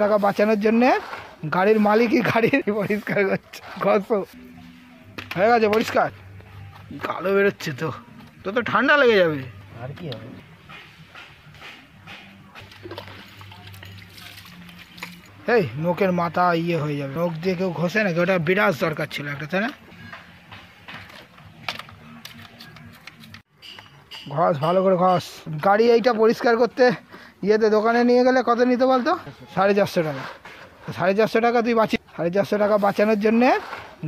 টাকা বাঁচানোর জন্যে গাড়ির মালিকই গাড়ির পরিষ্কার করছে। ঘষো হয়ে গেছে পরিষ্কার, কালো বেরোচ্ছে তো, তো ঠান্ডা লেগে যাবে আর কি হবে। এই নোকের মাথা ইয়ে হয়ে যাবে, নোক দিয়ে কেউ ঘষে নাকি? ওটা বিরাজ দরকার ছিল একটা, তাই না? ঘষ, ভালো করে ঘষ। গাড়ি এইটা পরিষ্কার করতে ইয়েতে দোকানে নিয়ে গেলে কত নিতে বলতো? 450 টাকা। 450 টাকা তুই 450 টাকা বাঁচানোর জন্যে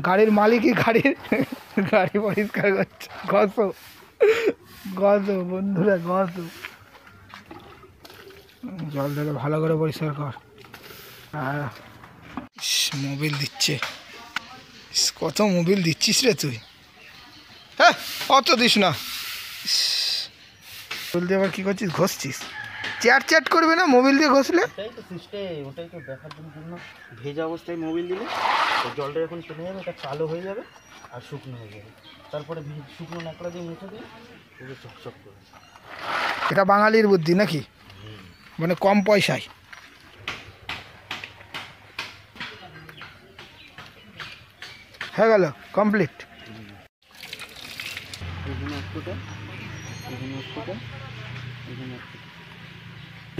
গাড়ির মালিকই গাড়ি পরিষ্কার করছে। ঘষো ঘষো বন্ধুরা, ঘষো। জল ঢেলে ভালো করে পরিষ্কার কর। মোবিল দিচ্ছে, কত মোবিল দিচ্ছিস রে তুই। হ্যাঁ অত দিস না। মোবিল দিয়ে আবার কী করছিস? ঘষছিস? চ্যাট করবে না মোবিল দিয়ে ঘষলে? ওটাই তো সিস্টেম, ওটাই তো দেখার জন্য। ভেজা অবস্থায় মোবিল দিলে জলটা যখন চলে যাবে এটা কালো হয়ে যাবে আর শুকনো হয়ে যাবে, তারপরে শুকনো ন্যাকড়া দিয়ে মুছে দিয়ে পুরো চকচক করে। এটা বাঙালির বুদ্ধি নাকি? মানে কম পয়সায়। হয়ে গেল কমপ্লিট।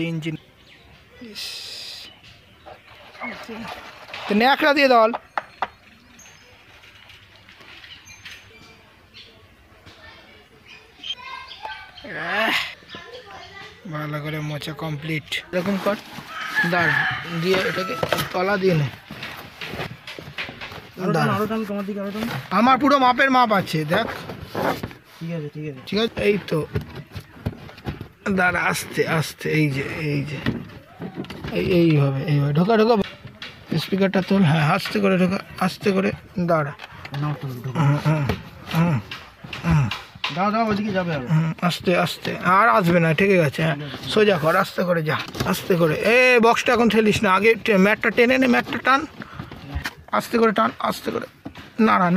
ইঞ্জিন ন্যাকড়া দিয়ে দল। ভালো করে মোছা কমপ্লিট। এরকম কর, দাঁড় দিয়ে এটাকে তলা দিয়ে নে। আমার পুরো মাপের মাপ আছে, দেখ। ঠিক আছে ঠিক আছে ঠিক আছে, এই তো দাঁড়া, আস্তে আস্তে, এই যে এইভাবে ঢোকা স্পিকারটা তোল। হ্যাঁ আস্তে করে ঢোকা, আস্তে করে দাঁড়া। দাও দাও, ওদিকে যাবে আস্তে আস্তে, আর আসবে না, ঠিক আছে। হ্যাঁ সোজা কর, আস্তে করে যা, আস্তে করে। বক্সটা এখন ঠেলিস না, আগে ম্যাটটা টেনে নে, ম্যাটটা টান, আস্তে করে টান, আস্তে করে নাড়া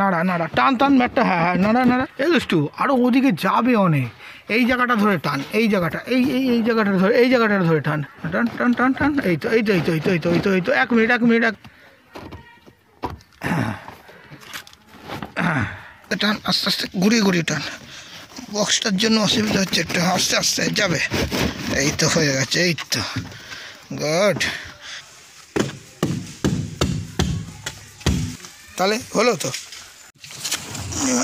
টান ম্যাটটা। হ্যাঁ নাড়া এই দুষ্টু, আরও ওদিকে যাবে অনেক। এই জায়গাটা ধরে টান, এই জায়গাটা, এই জায়গাটা ধরে, এই জায়গাটা ধরে টান টান। এই তো 1 মিনিট টান, আস্তে আস্তে ঘুরিয়ে টান। বক্সটার জন্য অসুবিধা হচ্ছে একটু, আস্তে আস্তে যাবে। এই তো হয়ে গেছে, এই তো গুড। তাহলে হলো তো।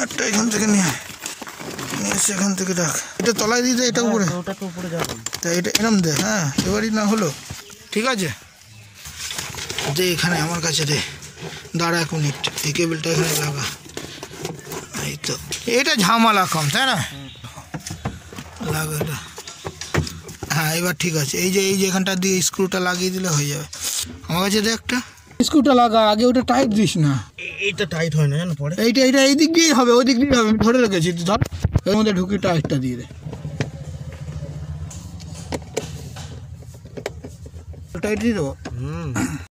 একটা এখান থেকে নিয়ে সেখান থেকে রাখ, এটা তলায় দিয়ে দে, এটা উপরে, ওটা তো উপরে যাবে। তা এটা এরম দে। হ্যাঁ এবারই না হলো, ঠিক আছে। দে এখানে আমার কাছে দে, দাঁড়া 1 মিনিট, এই কেবলটা এখানে লাগা। এই তো, এটা ঝামেলা কম, তাই না? লাগা এটা। হ্যাঁ এবার ঠিক আছে। এই যে এখানটা দিয়ে স্ক্রুটা লাগিয়ে দিলে হয়ে যাবে। আমার কাছে দে একটা, স্ক্রুটা লাগা আগে, ওটা টাইট দিস না। এইটা টাইট হয় না জানো পরে। এইটা এই দিক দিয়েই হবে, ওই দিক দিয়ে হবে, আমি ধরে রেখেছি। ধর এর মধ্যে ঢুকি, টাইটটা দিয়ে দে। টাইট দিয়ে দেবো।